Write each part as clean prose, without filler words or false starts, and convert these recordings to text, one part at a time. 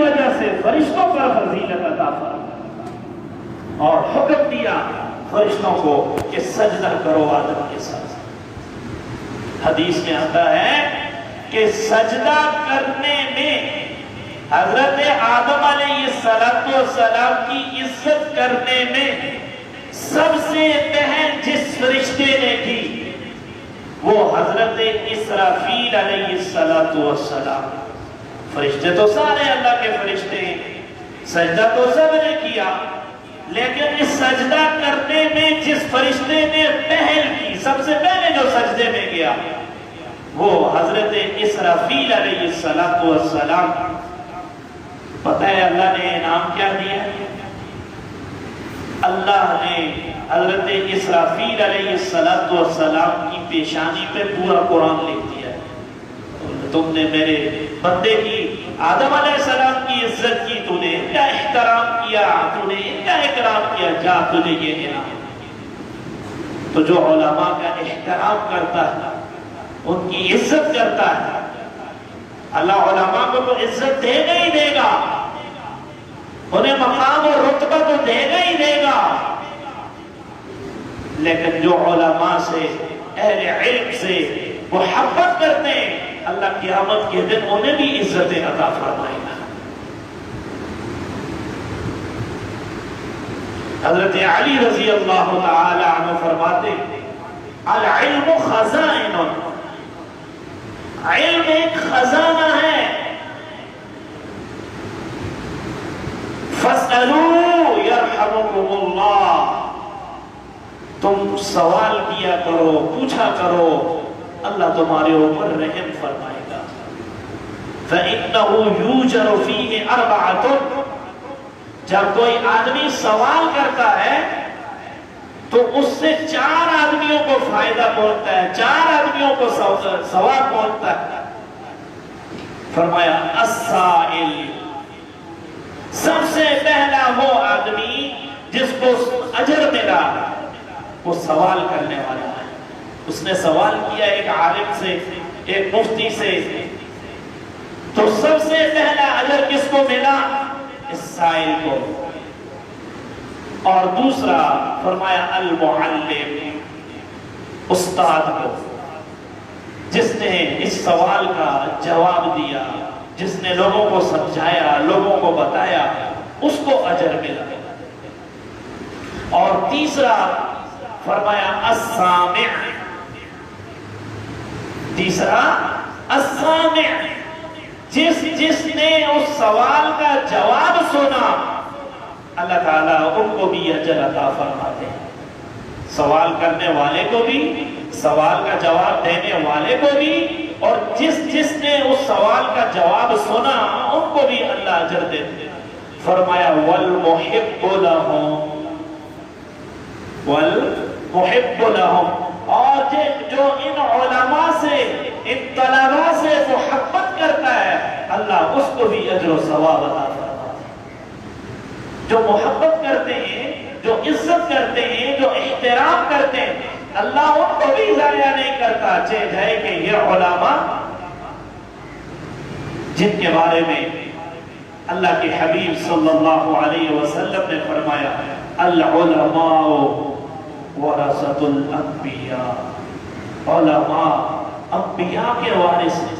وجہ سے فرشتوں پر فضیلت عطا فرمائی اور حکم دیا فرشتوں کو کہ سجدہ کرو آدم کے ساتھ۔ حدیث میں آتا ہے کہ سجدہ کرنے میں حضرت آدم علیہ السلام کی عزت کرنے میں سب سے پہل جس فرشتے نے کی وہ حضرت اسرافیل علیہ السلام۔ فرشتے تو سارے اللہ کے فرشتے ہیں، سجدہ تو سب نے کیا، لیکن اس سجدہ کرنے میں جس فرشتے نے پہل کی، سب سے پہلے جو سجدے میں گیا وہ حضرت اسرافیل علیہ السلام۔ پتہ ہے اللہ نے انعام کیا دیا؟ اللہ نے حضرت اسرافیل علیہ السلام کی پیشانی پہ پورا قرآن لکھ دیا ہے۔ تم نے میرے بندے کی آدم علیہ السلام کی عزت کی، تو نے ان کا احترام کیا، تو نے ان کا اکرام کیا، جا تجھے یہ انعام۔ تو جو علماء کا احترام کرتا ہے، ان کی عزت کرتا ہے، اللہ علماء کو تو عزت دے گا ہی دے گا، انہیں مقام اور رتبہ تو دے گا ہی دے گا، لیکن جو علماء سے، اہل علم سے محبت کرتے ہیں، اللہ قیامت کے دن انہیں بھی عزتیں عطا فرمائے گا۔ حضرت علی رضی اللہ تعالی عنہ فرماتے العلم خزائن، علم ایک خزانہ ہے، فاسألوا یرحمکم اللہ، تم سوال کیا کرو، پوچھا کرو، اللہ تمہارے اوپر رحم فرمائے گا۔ فَإِنَّهُ يُوجَرُ فِيهِ أَرْبَعَةٌ، جب کوئی آدمی سوال کرتا ہے تو اس سے 4 آدمیوں کو فائدہ پہنچتا ہے، 4 آدمیوں کو ثواب پہنچتا ہے۔ فرمایا السائل، سب سے پہلا وہ آدمی جس کو اجر ملا وہ سوال کرنے والا ہے۔ اس نے سوال کیا ایک عالم سے، ایک مفتی سے، تو سب سے پہلا اجر کس کو ملا؟ اس سائل کو۔ اور دوسرا فرمایا المعلم، استاد کو، جس نے اس سوال کا جواب دیا، جس نے لوگوں کو سمجھایا، لوگوں کو بتایا، اس کو اجر ملا۔ اور تیسرا فرمایا السامع، تیسرا السامع، جس نے اس سوال کا جواب سنا، اللہ تعالیٰ ان کو بھی اجر عطا فرماتے ہیں۔ سوال کرنے والے کو بھی، سوال کا جواب دینے والے کو بھی، اور جس نے اس سوال کا جواب سنا ان کو بھی اللہ اجر دیتے ہیں۔ فرمایا والمحب لهم، والمحب لهم، اور جو ان علماء سے، ان طلباء سے محبت کرتا ہے، اللہ اس کو بھی اجر و ثواب عطا فرماتا ہے۔ جو محبت کرتے ہیں، جو عزت کرتے ہیں، جو احترام کرتے ہیں، اللہ ان کو بھی ضائع نہیں کرتا۔ جائے کہ یہ علماء جن کے بارے میں اللہ کے حبیب صلی اللہ علیہ وسلم نے فرمایا العلماء ورثۃ الانبیاء، علماء انبیاء کے وارث ہیں۔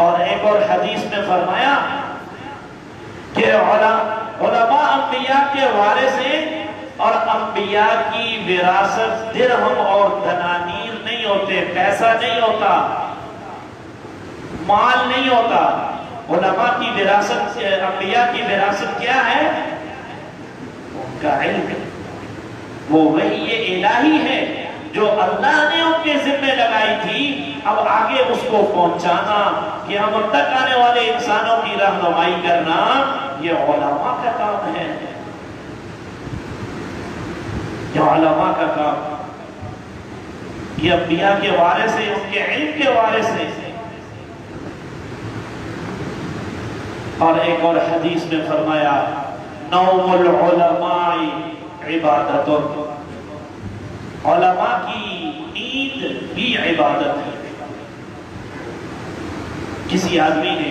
اور ایک اور حدیث میں فرمایا کہ علماء انبیاء کے وارث ہیں، اور انبیاء کی وراثت درہم اور دنانیر نہیں ہوتے، پیسہ نہیں ہوتا، مال نہیں ہوتا۔ علماء کی وراثت، انبیاء کی وراثت کیا ہے؟ ان کا علم، وہ وحی الہی ہے جو اللہ نے ان کے ذمہ لگائی تھی، اب آگے اس کو پہنچانا، کہ ہم ان تک آنے والے انسانوں کی رہنمائی کرنا، یہ علماء کا کام ہے، یہ علماء کا کام۔ یہ انبیاء کے وارث ہیں، ان کے علم کے وارث ہیں۔ اور ایک اور حدیث میں فرمایا نوم العلماء عبادت، علماء کی نیند بھی عبادت ہے۔ کسی آدمی نے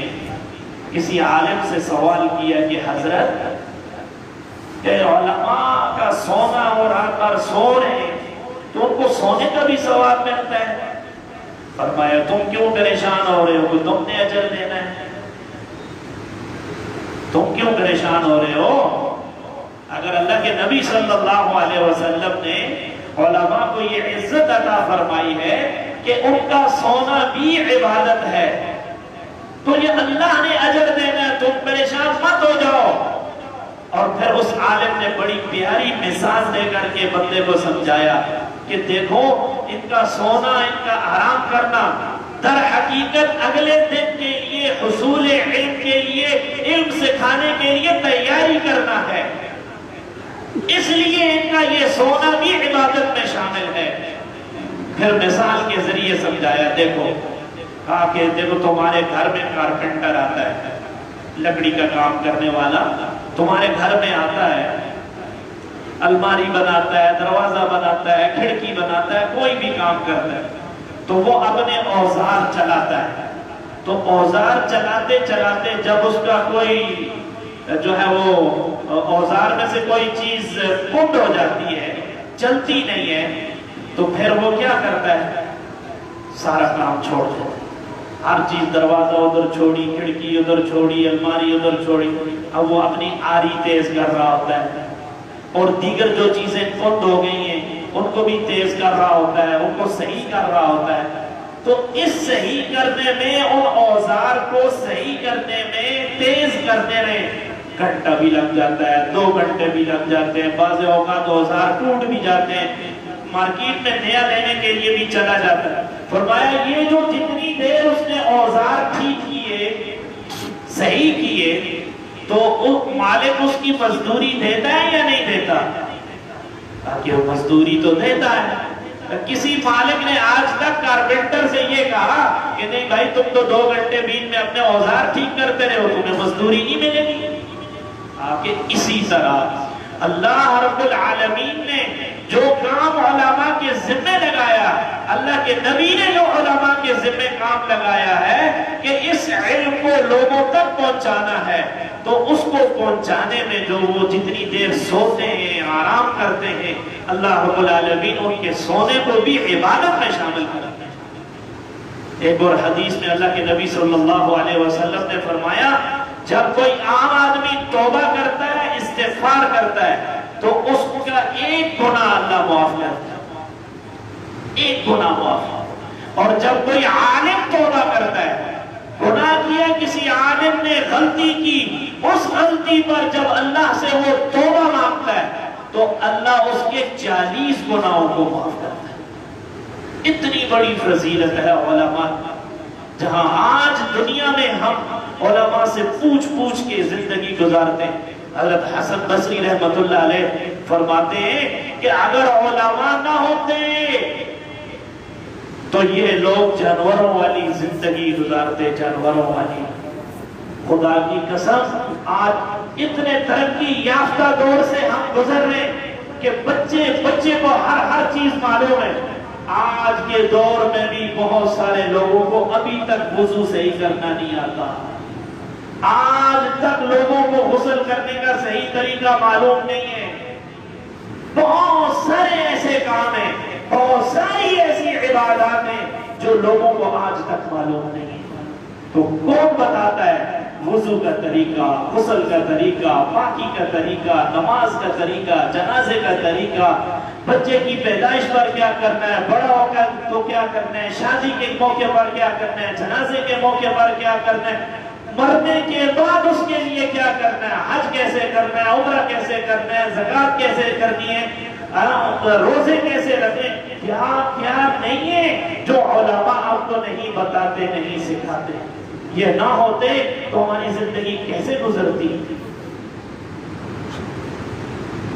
کسی عالم سے سوال کیا کہ حضرت کہ علماء کا سونا اور آ کر سو رہے ہیں تو ان کو سونے کا بھی ثواب ملتا ہے؟ فرمایا تم کیوں پریشان ہو رہے ہو کہ تم نے اجر دینا ہے؟ تم کیوں پریشان ہو رہے ہو؟ اگر اللہ کے نبی صلی اللہ علیہ وسلم نے علماء کو یہ عزت عطا فرمائی ہے کہ ان کا سونا بھی عبادت ہے تو یہ اللہ نے اجر دینا ہے، تم پریشان مت ہو جاؤ۔ اور پھر اس عالم نے بڑی پیاری مثال دے کر کے بندے کو سمجھایا کہ دیکھو ان کا سونا، ان کا آرام کرنا در حقیقت اگلے دن کے لیے، حصول علم کے لیے، علم سکھانے کے لیے تیاری کرنا ہے، اس لیے ان کا یہ سونا بھی عبادت میں شامل ہے۔ پھر مثال کے ذریعے سمجھایا، دیکھو کہا کہ دیکھو تمہارے گھر میں کارپینٹر آتا ہے، لکڑی کا کام کرنے والا تمہارے گھر میں آتا ہے، الماری بناتا ہے، دروازہ بناتا ہے، کھڑکی بناتا ہے، کوئی بھی کام کرتا ہے تو وہ اپنے اوزار چلاتا ہے، تو اوزار چلاتے چلاتے جب اس کا کوئی جو ہے وہ اوزار میں سے کوئی چیز کند ہو جاتی ہے، چلتی نہیں ہے، تو پھر وہ کیا کرتا ہے؟ سارا کام چھوڑ دیتا ہے، ہر چیز، دروازہ ادھر چھوڑی، کھڑکی ادھر چھوڑی، الماری ادھر چھوڑی، اب وہ اپنی آری تیز کر رہا ہوتا ہے اور دیگر جو چیزیں کند ہو گئی ہیں ان کو بھی تیز کر رہا ہوتا ہے، ان کو صحیح کر رہا ہوتا ہے۔ تو اس صحیح کرنے میں، ان اوزار کو صحیح کرنے میں، تیز کرنے میں گھنٹہ بھی لگ جاتا ہے، 2 گھنٹے بھی لگ جاتے ہیں، بعض اوقات اوزار ٹوٹ بھی جاتے ہیں، مارکیٹ میں نیا لینے کے لیے بھی چلا جاتا ہے۔ فرمایا یہ جو جتنی دیر اس نے اوزار ٹھیک کیے، صحیح کیے، تو مالک اس کی مزدوری دیتا ہے یا نہیں دیتا؟ تاکہ وہ مزدوری تو دیتا ہے۔ کسی مالک نے آج تک کارپینٹر سے یہ کہا کہ نہیں بھائی تم تو 2 گھنٹے بیچ میں اپنے اوزار ٹھیک کرتے رہے ہو، تمہیں مزدوری نہیں ملے گی؟ کہ اسی طرح اللہ رب العالمین نے جو کام علماء کے ذمہ لگایا، اللہ کے نبی نے جو علماء کے ذمہ کام لگایا ہے کہ اس علم کو لوگوں تک پہنچانا ہے، تو اس کو پہنچانے میں جو وہ جتنی دیر سوتے ہیں، آرام کرتے ہیں، اللہ رب العالمین ان کے سونے کو بھی عبادت میں شامل کرتے ہیں۔ ایک اور حدیث میں اللہ کے نبی صلی اللہ علیہ وسلم نے فرمایا جب کوئی عام آدمی توبہ کرتا ہے، استغفار کرتا ہے، تو اس کا ایک گناہ اللہ معاف کرتا ہے، ایک گناہ معاف۔ اور جب کوئی عالم توبہ کرتا ہے، گناہ کیا کسی عالم نے، غلطی کی، اس غلطی پر جب اللہ سے وہ توبہ مانگتا ہے تو اللہ اس کے 40 گناہوں کو معاف کرتا ہے۔ اتنی بڑی فضیلت ہے علماء، جہاں آج دنیا میں ہم علماء سے پوچھ کے زندگی گزارتے ہیں۔ حضرت حسن بصری رحمت اللہ علیہ فرماتے ہیں کہ اگر علماء نہ ہوتے تو یہ لوگ جانوروں والی زندگی گزارتے، جانوروں والی۔ خدا کی قسم آج اتنے ترقی یافتہ دور سے ہم گزر رہے ہیں کہ بچے کو ہر چیز معلوم ہے۔ آج کے دور میں بھی بہت سارے لوگوں کو ابھی تک وضو صحیح کرنا نہیں آتا، آج تک لوگوں کو غسل کرنے کا صحیح طریقہ معلوم نہیں ہے۔ بہت سارے ایسے کام ہیں، بہت ساری ایسی عبادات ہیں جو لوگوں کو آج تک معلوم نہیں ہے۔ تو کون بتاتا ہے وضو کا طریقہ، غسل کا طریقہ، پاکی کا طریقہ، نماز کا طریقہ، جنازے کا طریقہ، بچے کی پیدائش پر کیا کرنا ہے، بڑا ہو کر تو کیا کرنا ہے، شادی کے موقع پر کیا کرنا ہے، جنازے کے موقع پر کیا کرنا ہے، مرنے کے بعد اس کے لیے کیا کرنا ہے، حج کیسے کرنا ہے، عمرہ کیسے کرنا ہے، زکوٰۃ کیسے کرنی ہے، روزے کیسے رکھیں، کیا نہیں ہے جو علماء آپ کو نہیں بتاتے، نہیں سکھاتے۔ یہ نہ ہوتے تو ہماری زندگی کیسے گزرتی؟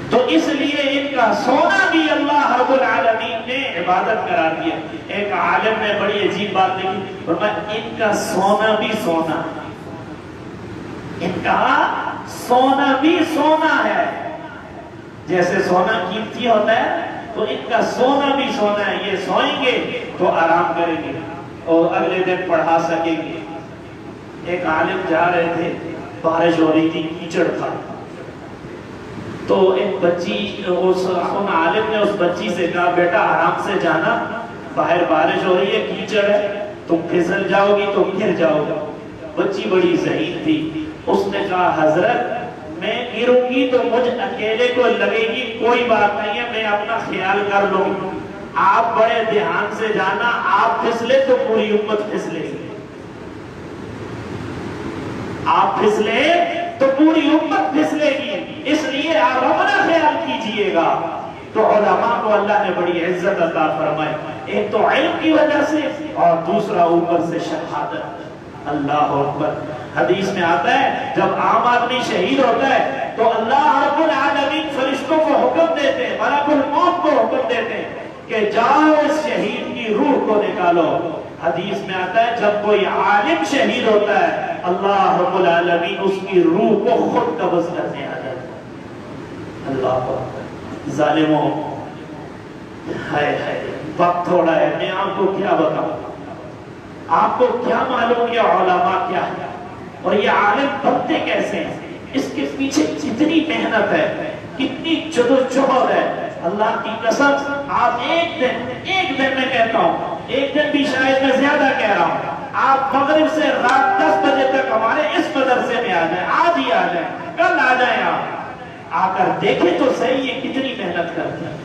تو اس لیے ان کا سونا بھی اللہ رب العالمین نے عبادت قرار دیا۔ ایک عالم نے بڑی عجیب بات لکھی، فرمایا ان کا سونا بھی سونا، ان کا سونا بھی سونا ہے، جیسے سونا قیمتی ہوتا ہے تو ان کا سونا بھی سونا ہے، یہ سوئیں گے تو آرام کریں گے اور اگلے دن پڑھا سکیں گے۔ ایک عالم جا رہے تھے، بارش ہو رہی تھی، کیچڑ تھا، تو ایک بچی ان عالم نے اس بچی سے کہا بیٹا آرام سے جانا، باہر بارش ہو رہی ہے، کیچڑ ہے، تم پھسل جاؤ گی تو گر جاؤ گی۔ بچی بڑی ذہین تھی، اس نے کہا حضرت میں گروں گی تو مجھ اکیلے کو لگے گی، کوئی بات نہیں ہے، میں اپنا خیال کر لوں گی، آپ بڑے دھیان سے جانا، آپ پھسلے تو پوری امت پھسلے گی، آپ پھسلے تو پوری امت پھسلے گی، اس لیے آپ اپنا خیال کیجئے گا۔ تو علماء کو اللہ نے بڑی عزت عطا فرمائی، ایک تو علم کی وجہ سے اور دوسرا اوپر سے شہادت۔ اللہ اکبر۔ حدیث میں آتا ہے جب عام آدمی شہید ہوتا ہے تو اللہ رب العالمین فرشتوں کو حکم دیتے ہیں، ملک الموت کو حکم دیتے ہیں کہ جاؤ اس شہید کی روح کو نکالو۔ حدیث میں آتا ہے جب کوئی عالم شہید ہوتا ہے اللہ رب العالمین اس کی روح کو خود قبض کرنے آ جاتا ہے۔ اللہ اکبر۔ ظالموں، ہائے ہائے، وقت تھوڑا ہے، میں آپ کو کیا بتاؤں، آپ کو کیا معلوم یہ علماء کیا ہے اور یہ عالم بنتے کیسے ہیں، اس کے پیچھے کتنی محنت ہے، کتنی جدوجہد ہے۔ اللہ کی قسم آپ ایک دن میں کہتا ہوں، ایک دن بھی شاید میں زیادہ کہہ رہا ہوں، آپ مغرب سے رات 10 بجے تک ہمارے اس مدرسے میں آ جائیں، آج ہی آ جائیں، کل آ جائیں، آپ آ کر دیکھیں تو صحیح یہ کتنی محنت کرتے ہیں۔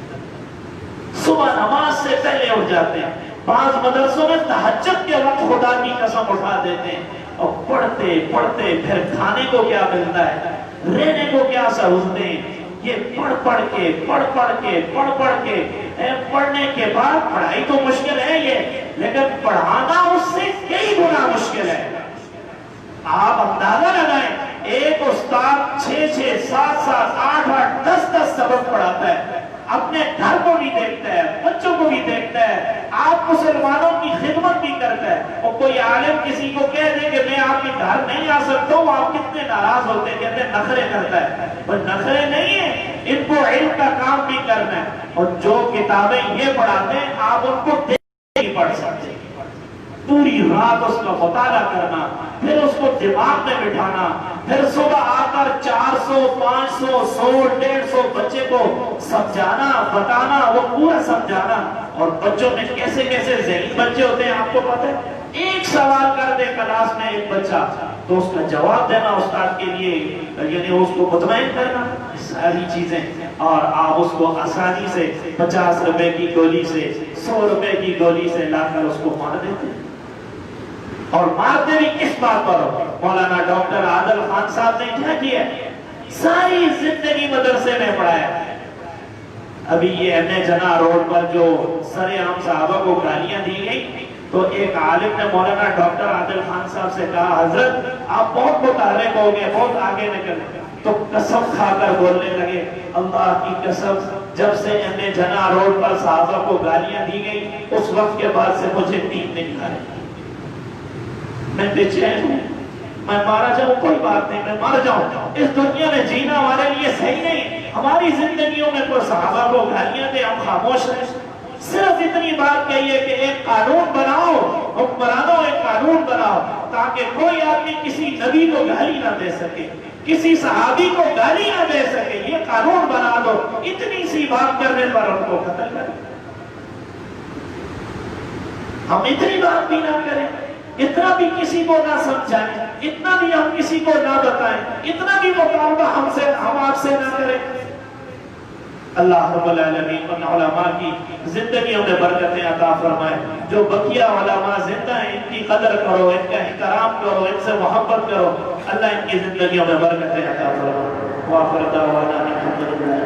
صبح نماز سے پہلے اٹھ جاتے ہیں، بعض مدرسوں میں تہجد کے وقت خدا کی قسم اٹھا دیتے ہیں اور پڑھتے پڑھتے پھر کھانے کو کیا ملتا ہے، رہنے کو کیا سہولتیں ہیں، یہ پڑھ کے پڑھنے کے بعد پڑھائی تو مشکل ہے یہ، لیکن پڑھانا اس سے کئی گنا مشکل ہے۔ آپ اندازہ لگائیں، ایک استاد 6 7 8 10 سبق پڑھاتا ہے، اپنے گھر کو بھی دیکھتا ہے، بچوں کو بھی دیکھتا ہے، آپ مسلمانوں کی خدمت بھی کرتا ہے، اور کوئی عالم کسی کو کہہ دے کہ میں آپ کے گھر نہیں آ سکتا ہوں، آپ کتنے ناراض ہوتے ہیں، کہتے ہیں نخرے کرتا ہے، پر نخرے نہیں ہیں، ان کو علم کا کام بھی کرنا ہے، اور جو کتابیں یہ پڑھاتے ہیں آپ ان کو دیکھ نہیں پڑھ سکتے، پوری رات اس کا مطالعہ کرنا، پھر اس کو دماغ میں بٹھانا، پھر صبح آ کر 400 500 100 150 بچے کو سمجھانا بتانا، وہ پورا سمجھانا، اور بچوں میں کیسے کیسے ذہین بچے ہوتے ہیں آپ کو پتہ ہے، ایک سوال کر دے کلاس میں ایک بچہ تو اس کا جواب دینا استاد کے لیے، یعنی اس کو مطمئن کرنا، ساری چیزیں، اور آپ اس کو آسانی سے 50 روپے کی گولی سے 100 روپے کی گولی سے لا کر اس کو مار دیتے ہیں، اور مارتے بھی کس بات پر ہو۔ مولانا ڈاکٹر عادل خان صاحب نے کیا کیا، ساری زندگی مدرسے میں پڑھایا۔ ابھی یہ ایم اے جناح روڈ پر جو سر عام صحابہ کو گالیاں دی گئی، تو ایک عالم نے مولانا ڈاکٹر عادل خان صاحب سے کہا حضرت آپ بہت متحرک ہو گئے، بہت آگے نکل گئے، تو قسم کھا کر بولنے لگے اللہ کی قسم جب سے ایم اے جناح روڈ پر صحابہ کو گالیاں دی گئی اس وقت کے بعد سے مجھے نیند نہیں آئی، میں بے چین ہوں، میں مارا جاؤں کوئی بات نہیں، میں مر جاؤں، اس دنیا میں جینا ہمارے لیے صحیح نہیں، ہماری زندگیوں میں کوئی صحابہ کو گالیاں دے ہم خاموش رہیں، صرف اتنی بات کہیے کہ ایک قانون بناؤ، حکمرانوں ایک قانون بناؤ تاکہ کوئی آدمی کسی نبی کو گالی نہ دے سکے، کسی صحابی کو گالی نہ دے سکے، یہ قانون بنا دو، اتنی سی بات کرنے پر ان کو قتل کریں، ہم اتنی بات بھی نہ کریں، اتنا بھی کسی کو نہ سمجھائیں، اتنا بھی ہم کسی کو نہ بتائیں، اتنا بھی مطالبہ ہم آپ سے نہ کریں۔ اللہ رب العالمین ان علماء کی زندگیوں میں برکتیں عطا فرمائے، جو بقیہ علماء زندہ ہیں ان کی قدر کرو، ان کا احترام کرو، ان سے محبت کرو، اللہ ان کی زندگیوں میں برکتیں عطا فرمائے۔ وآخر دعوانا الحمدللہ۔